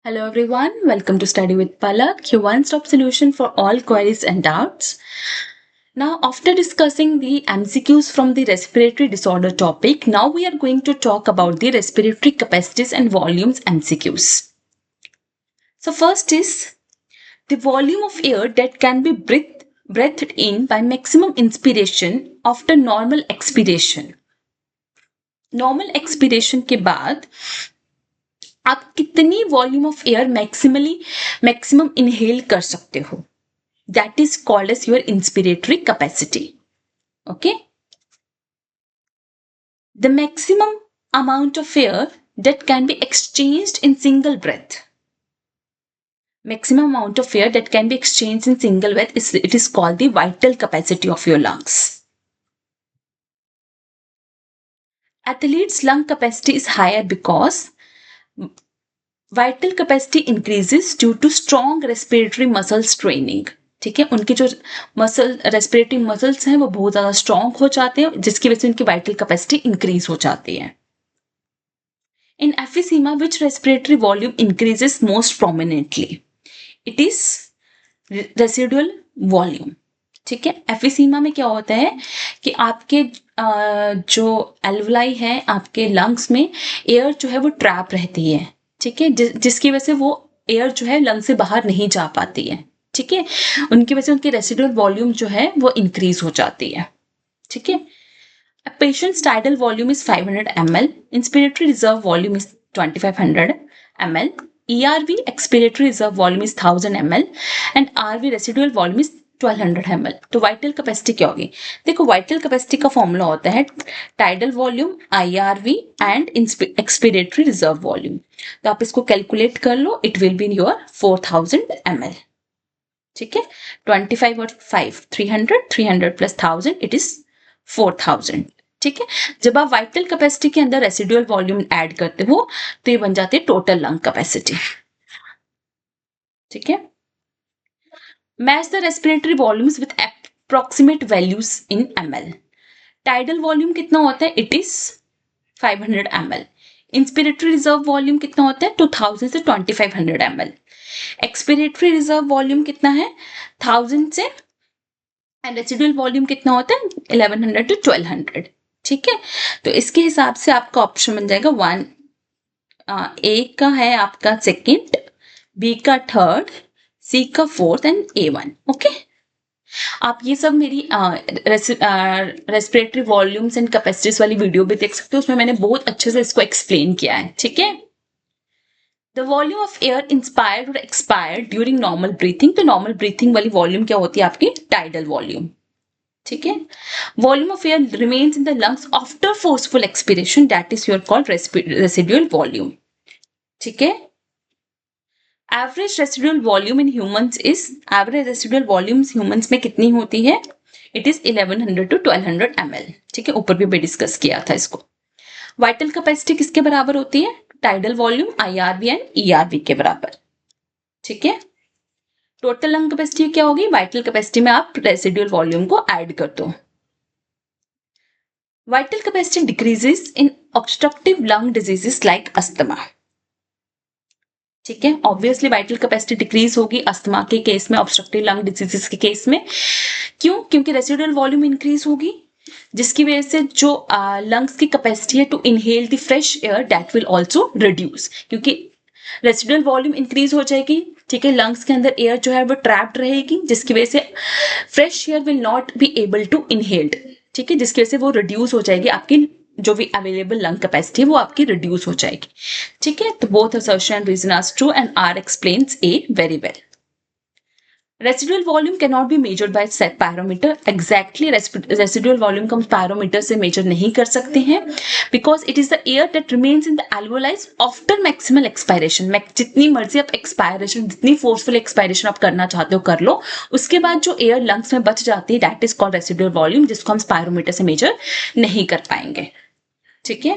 Hello everyone, welcome to Study with Palak, your one-stop solution for all queries and doubts. Now, after discussing the MCQs from the respiratory disorder topic, now we are going to talk about the respiratory capacities and volumes MCQs. So first is the volume of air that can be breathed in by maximum inspiration after normal expiration. Normal expiration के बाद आप कितनी volume of air maximum inhale कर सकते हो, that is called as your inspiratory capacity. Okay, the maximum amount of air that can be exchanged in single breath. Maximum amount of air that can be exchanged in single breath it is called the vital capacity of your lungs. Athletes' lung capacity is higher because vital capacity increases due to strong respiratory muscles training. ठीक है, उनके जो respiratory muscles हैं वो बहुत ज्यादा strong हो जाते हैं, जिसकी वजह से उनकी वाइटल कैपेसिटी इंक्रीज हो जाती है. In emphysema which respiratory volume increases most prominently, it is residual volume. ठीक है, एफिसीमा में क्या होता है कि आपके जो एल्वलाई है आपके लंग्स में एयर जो है वो ट्रैप रहती है. ठीक है, जिसकी वजह से वो एयर जो है लंग से बाहर नहीं जा पाती है. ठीक है, उनकी वजह से उनकी रेसिडुअल वॉल्यूम जो है वो इंक्रीज हो जाती है. ठीक है, a patient's tidal volume is 500 ml, inspiratory reserve volume is 2500 ml, ERV expiratory reserve volume is 1000 ml and RV residual volume is 1200 ml. तो वाइटल कैपेसिटी क्या होगी? देखो, वाइटल कैपेसिटी का फॉर्मूला होता है tidal volume, IRV and expiratory reserve volume. तो आप इसको कैलकुलेट कर लो, it will be your 4000 ml. ठीक है, 25 और 5 300, 300 प्लस 1000 इट इज 4000. ठीक है, जब आप वाइटल कैपेसिटी के अंदर रेसिडुअल वॉल्यूम ऐड करते हो तो ये बन जाती है टोटल लंग कैपेसिटी. ठीक है, match the respiratory volumes with approximate values in ml. Tidal volume कितना होता है? It is 500 ml. Inspiratory reserve volume कितना होता है? 2000 से 2500 ml. एक्सपिरेटरी रिजर्व वॉल्यूम कितना है? 1000 से, एंड रेसिडुअल वॉल्यूम कितना होता है? 1100 to 1200. ठीक है, तो इसके हिसाब से आपका ऑप्शन बन जाएगा 1. ए का है आपका सेकंड, बी का थर्ड, सी का फोर्थ एंड A1. ओके, आप ये सब मेरी रेस्पिरेटरी वॉल्यूम्स एंड कैपेसिटीज वाली वीडियो भी देख सकते हो, उसमें मैंने बहुत अच्छे से इसको एक्सप्लेन किया है. ठीक है, the volume of air inspired और एक्सपायर्ड ड्यूरिंग नॉर्मल ब्रीथिंग. तो नॉर्मल ब्रीथिंग वाली वॉल्यूम क्या होती है? आपकी टाइडल वॉल्यूम. ठीक है, volume of air remains in the lungs after forceful expiration, that is your called residual volume. ठीक है, average residual volume in humans is, average residual volumes humans में कितनी होती है? It is 1100 to 1200 ml. ठीक है, ऊपर भी डिस्कस किया था इसको. वाइटल कैपेसिटी किसके बराबर होती है? Tidal volume, IRV and ERV के बराबर. ठीक है, टोटल लंग कैपेसिटी क्या होगी? वाइटल कैपेसिटी में आप रेसिडुअल वॉल्यूम को ऐड कर दो. वाइटल कैपेसिटी डिक्रीजेस इन obstructive lung diseases like asthma. ठीक है, ऑब्वियसली वाइटल कैपेसिटी डिक्रीज होगी अस्थमा के केस में, ऑब्स्ट्रक्टिव लंग डिजीजेस के केस में. क्यों? क्योंकि रेसिडुअल वॉल्यूम इंक्रीज होगी, जिसकी वजह से जो लंग्स की कैपेसिटी है to inhale the fresh air that will also reduce. क्योंकि रेसिडुअल वॉल्यूम इंक्रीज हो जाएगी, ठीक है, लंग्स के अंदर एयर जो है वो ट्रैप्ड रहेगी, जिसकी वजह से fresh air will not be able to inhaled. ठीक है, जिसकी वजह से वो रिड्यूस हो जाएगी, आपकी जो भी अवेलेबल लंग कैपेसिटी है वो आपकी रिड्यूस हो जाएगी. ठीक है, तो both assertion and reason are true and R explains A very well. Residual volume can not be measured by spirometer. Exactly residual volume को हम पैरोमीटर से मेजर नहीं कर सकते हैं, because it is the air that remains in the alveoli after maximal expiration. जितनी मर्जी आप एक्सपायरेशन, जितनी फोर्सफुल एक्सपायरेशन आप करना चाहते हो कर लो, उसके बाद जो एयर लंग्स में बच जाती है that is called residual volume, जिसको हम पैरोमीटर से मेजर नहीं कर पाएंगे. ठीक है,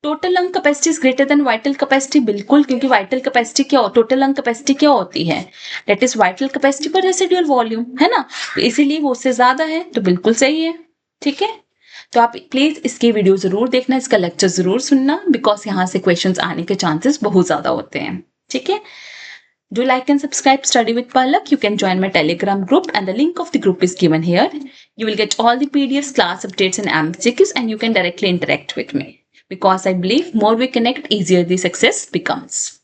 total lung capacity is greater than vital capacity. बिल्कुल, क्योंकि वाइटल कैपेसिटी क्या, टोटल लंग कैपेसिटी क्या होती है? दैट इज वाइटल कैपेसिटी पर रेसिडुअल वॉल्यूम, है ना, तो इसीलिए वो उससे ज्यादा है, तो बिल्कुल सही है. ठीक है, तो आप प्लीज इसकी वीडियो जरूर देखना, इसका लेक्चर जरूर सुनना, बिकॉज यहाँ से क्वेश्चंस आने के चांसेस बहुत ज्यादा होते हैं. ठीक है. Do like and subscribe Study with Palak. You can join my Telegram group and the link of the group is given here. You will get all the PDFs, class updates and MCQs and you can directly interact with me. Because I believe more we connect, easier the success becomes.